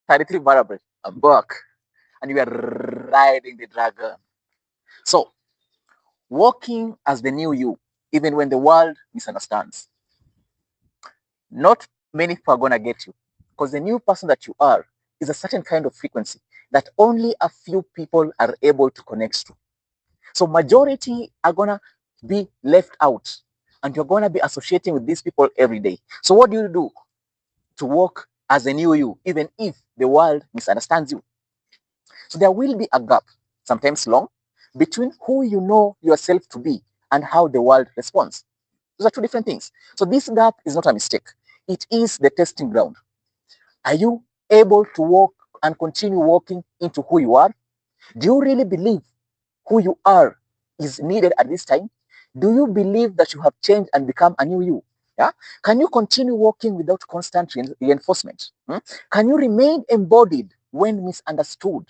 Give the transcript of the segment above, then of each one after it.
33 variable, a book, and you are riding the dragon. So, walking as the new you, even when the world misunderstands. Not many people are going to get you because the new person that you are is a certain kind of frequency that only a few people are able to connect to. So, majority are going to be left out and you're going to be associating with these people every day. So, what do you do to walk as a new you, even if the world misunderstands you? So there will be a gap, sometimes long, between who you know yourself to be and how the world responds. Those are two different things. So this gap is not a mistake. It is the testing ground. Are you able to walk and continue walking into who you are? Do you really believe who you are is needed at this time? Do you believe that you have changed and become a new you? Yeah? Can you continue walking without constant reinforcement? Can you remain embodied when misunderstood?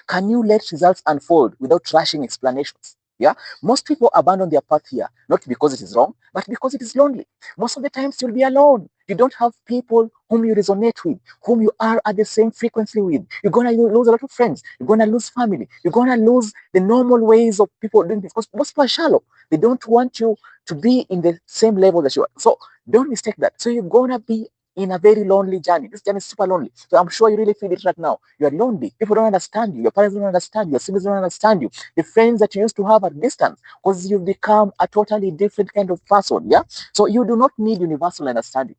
Can you let results unfold without rushing explanations? Yeah, most people abandon their path here, not because it is wrong, but because it is lonely. Most of the times you'll be alone. You don't have people whom you resonate with, whom you are at the same frequency with. You're gonna lose a lot of friends. You're gonna lose family. You're gonna lose the normal ways of people doing this because most people are shallow. They don't want you to be in the same level that you are. So don't mistake that. So you're gonna be in a very lonely journey. This journey is super lonely. So I'm sure you really feel it right now. You are lonely. People don't understand you. Your parents don't understand you. Your siblings don't understand you. The friends that you used to have are distant because you've become a totally different kind of person. Yeah. So you do not need universal understanding.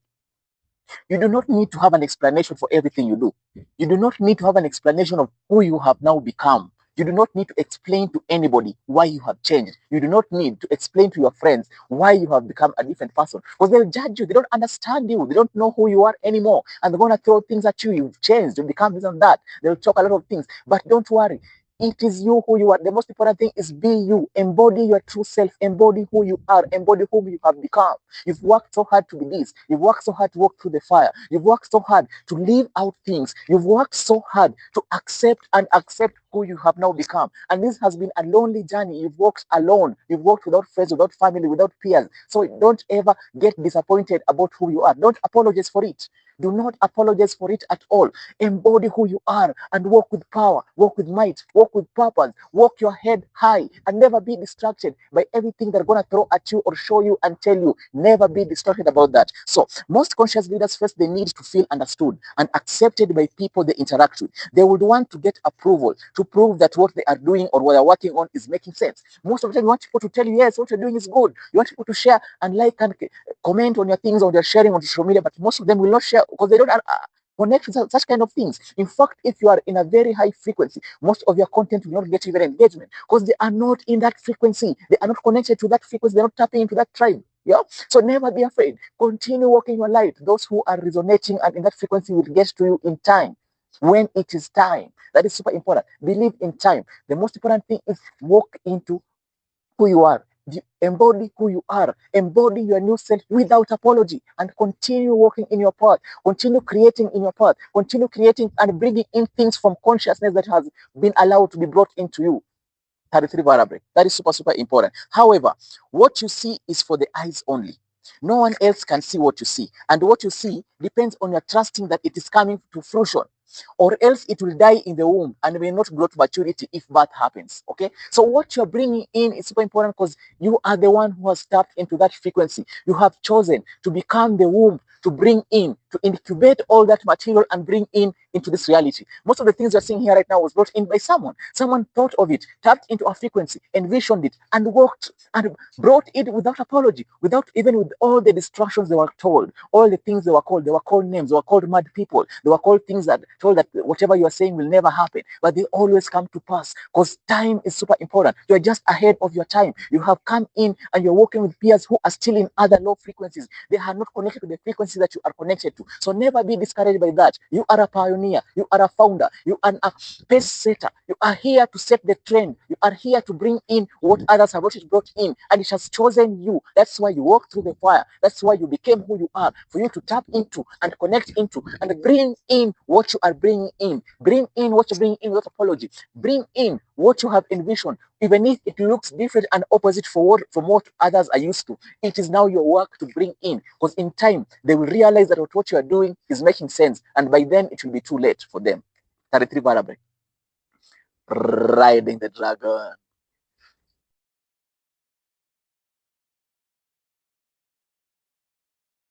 You do not need to have an explanation for everything you do. You do not need to have an explanation of who you have now become. You do not need to explain to anybody why you have changed. You do not need to explain to your friends why you have become a different person because they'll judge you. They don't understand you. They don't know who you are anymore. And they're going to throw things at you. You've changed. You've become this and that. They'll talk a lot of things. But don't worry. It is you who you are. The most important thing is be you. Embody your true self. Embody who you are. Embody who you have become. You've worked so hard to be this. You've worked so hard to walk through the fire. You've worked so hard to live out things. You've worked so hard to accept who you have now become. And this has been a lonely journey. You've walked alone. You've walked without friends, without family, without peers. So don't ever get disappointed about who you are. Don't apologize for it. Do not apologize for it at all. Embody who you are and walk with power, walk with might, walk with purpose, walk your head high and never be distracted by everything they're going to throw at you or show you and tell you. Never be distracted about that. So most conscious leaders face the need to feel understood and accepted by people they interact with. They would want to get approval to prove that what they are doing or what they're working on is making sense. Most of the time you want people to tell you, yes, what you're doing is good. You want people to share and like and comment on your things or they're sharing on social media, but most of them will not share because they don't connect with such kind of things. In fact, if you are in a very high frequency, most of your content will not get even engagement because they are not in that frequency. They are not connected to that frequency. They're not tapping into that tribe. Yeah. So never be afraid. Continue walking your light. Those who are resonating and in that frequency will get to you in time. When it is time. That is super important. Believe in time. The most important thing is walk into who you are. Embody who you are. Embody your new self without apology and continue walking in your path. Continue creating in your path. Continue creating and bringing in things from consciousness that has been allowed to be brought into you. 33 variable. That is super, super important. However, what you see is for the eyes only. No one else can see what you see. And what you see depends on your trusting that it is coming to fruition. Or else it will die in the womb and may not grow to maturity if birth happens. Okay. So what you're bringing in is super important because you are the one who has tapped into that frequency. You have chosen to become the womb to bring in, to incubate all that material and bring in into this reality. Most of the things you're seeing here right now was brought in by someone. Someone thought of it, tapped into a frequency, envisioned it, and worked and brought it without apology, without even with all the distractions they were told, all the things they were called. They were called names, they were called mad people, they were called things that told that whatever you are saying will never happen, but they always come to pass because time is super important. You're just ahead of your time. You have come in and you're working with peers who are still in other low frequencies. They are not connected to the frequency that you are connected to. So never be discouraged by that. You are a pioneer. You are a founder. You are a pace setter. You are here to set the trend. You are here to bring in what others have already brought in, and it has chosen you. That's why you walk through the fire. That's why you became who you are, for you to tap into and connect into and bring in what you are bringing in. Bring in what you're bringing in without apology. Bring in what you have envisioned, even if it looks different and opposite from what others are used to. It is now your work to bring in, because in time they will realize that what you are doing is making sense, and by then it will be too late for them. 33 vertebrae. Riding the dragon.